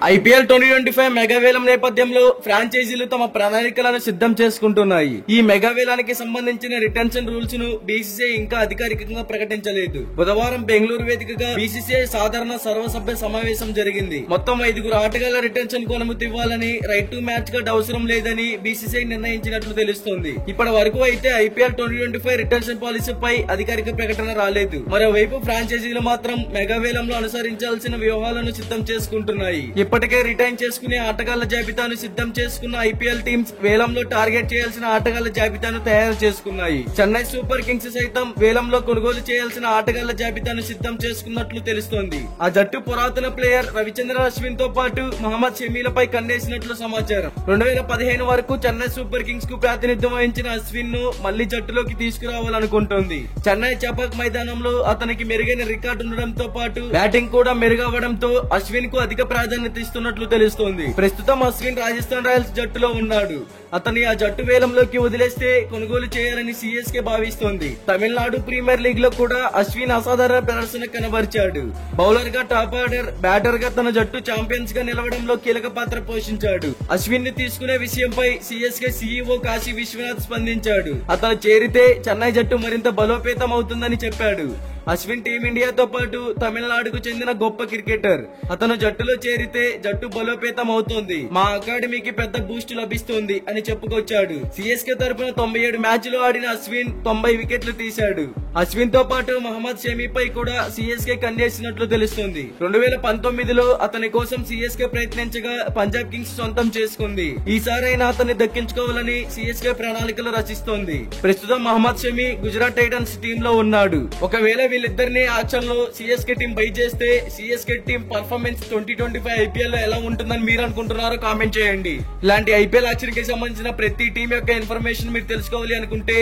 IPL 2025 మెగావేలం నేపథ్యంలో ఫ్రాంచైజీలు తమ ప్రణాళికలను సిద్ధం చేసుకుంటున్నాయి. ఈ మెగావేలానికి సంబంధించిన రిటెన్షన్ రూల్స్ ను బీసీసీఐ ఇంకా అధికారికంగా ప్రకటించలేదు. బుధవారం బెంగళూరు వేదికగా బీసీసీఐ సాధారణ సర్వసభ్య సమావేశం జరిగింది. మొత్తం 5 ఆటగాళ్ల రిటెన్షన్ కు అనుమతి ఇవ్వాలని, రైట్ టు మ్యాచ్ గా అవసరం లేదని బీసీసీఐ నిర్ణయించినట్లు తెలుస్తోంది. ఇప్పటి వరకు అయితే ఐపీఎల్ 2025 రిటెన్షన్ పాలసీపై అధికారిక ప్రకటన రాలేదు. మరోవైపు ఫ్రాంచైజీలు మాత్రం మెగావేలంలో అనుసరించాల్సిన వ్యూహాలను సిద్ధం చేసుకుంటున్నాయి. ఇప్పటికే రిటైన్ చేసుకునే ఆటగాళ్ల జాబితాను సిద్ధం చేసుకున్న ఐపీఎల్ టీమ్స్ వేలంలో టార్గెట్ చేయాల్సిన ఆటగాళ్ల జాబితాను తయారు చేసుకున్నాయి. చెన్నై సూపర్ కింగ్స్ సైతం వేలంలో కొనుగోలు చేయాల్సిన ఆటగాళ్ల జాబితాను సిద్ధం చేసుకున్నట్లు తెలుస్తోంది. ఆ జట్టు పురాతన ప్లేయర్ రవిచంద్రన్ అశ్విన్ తో పాటు మహమ్మద్ షమీలపై కన్నేసినట్లు సమాచారం. 2015 వరకు చెన్నై సూపర్ కింగ్స్ కు ప్రాతినిధ్యం వహించిన అశ్విన్ ను మళ్లీ జట్టులోకి తీసుకురావాలనుకుంటోంది. చెన్నై చపాక్ మైదానంలో అతనికి మెరుగైన రికార్డు ఉండడంతో పాటు బ్యాటింగ్ కూడా మెరుగవడంతో అశ్విన్ కు అధిక ప్రాధాన్యత ఇస్తున్నట్లు తెలుస్తోంది. ప్రస్తుతం అశ్విన్ రాజస్థాన్ రాయల్స్ జట్టులో ఉన్నాడు. అతని ఆ జట్టు వేలంలోకి వదిలేస్తే కొనుగోలు చేయాలని సీఎస్కే భావిస్తోంది. తమిళనాడు ప్రీమియర్ లీగ్ లో కూడా అశ్విన్ అసాధారణ ప్రదర్శన కనబరిచాడు. బౌలర్ గా టాప్ ఆర్డర్, బ్యాటర్ గా తన జట్టు ఛాంపియన్స్ గా నిలవడంలో కీలక పాత్ర పోషించాడు. అశ్విన్ ని తీసుకునే విషయంపై సీఎస్కే సీఈఓ కాశీ విశ్వనాథ్ స్పందించాడు. అతను చేరితే చెన్నై జట్టు మరింత బలోపేతం అవుతుందని చెప్పాడు. అశ్విన్ టీమిండియాతో పాటు తమిళనాడుకు చెందిన గొప్ప క్రికెటర్. అతను జట్టులో చేరితే జట్టు బలోపేతం అవుతోంది. మా అకాడమీకి పెద్ద బూస్ట్ లభిస్తోంది అని చెప్పుకొచ్చాడు. సీఎస్కే తరపున 97 మ్యాచ్లు ఆడిన అశ్విన్ 90 వికెట్లు తీశాడు. అశ్విన్ తో పాటు మహమ్మద్ షమీపై కూడా సీఎస్కే కన్నేసినట్లు తెలుస్తుంది. 2019లో అతని కోసం సీఎస్కే ప్రయత్నించగా పంజాబ్ కింగ్స్ సొంతం చేసుకుంది. ఈసారైనా అతన్ని దక్కించుకోవాలని సీఎస్కే ప్రణాళికలు రచిస్తోంది. ప్రస్తుతం మహమ్మద్ షమీ గుజరాత్ టైటన్స్ టీమ్ లో ఉన్నాడు. ఒకవేళ వీళ్ళిద్దరిని ఆక్షన్లో సీఎస్కే టీం బై చేస్తే సీఎస్కే టీం పర్ఫార్మెన్స్ 2025 ఐపీఎల్ లో ఎలా ఉంటుందని మీరు అనుకుంటున్నారో కామెంట్ చేయండి. ఇలాంటి ఐపీఎల్ యాక్షన్ కి సంబంధించిన ప్రతి టీం యొక్క ఇన్ఫర్మేషన్ మీరు తెలుసుకోవాలి అనుకుంటే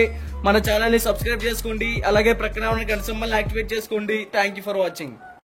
మన ఛానల్ ని సబ్స్క్రైబ్ చేసుకోండి. అలాగే ప్రక్కన ఉన్న గంట సింబల్ యాక్టివేట్ చేసుకోండి. Thank you for watching.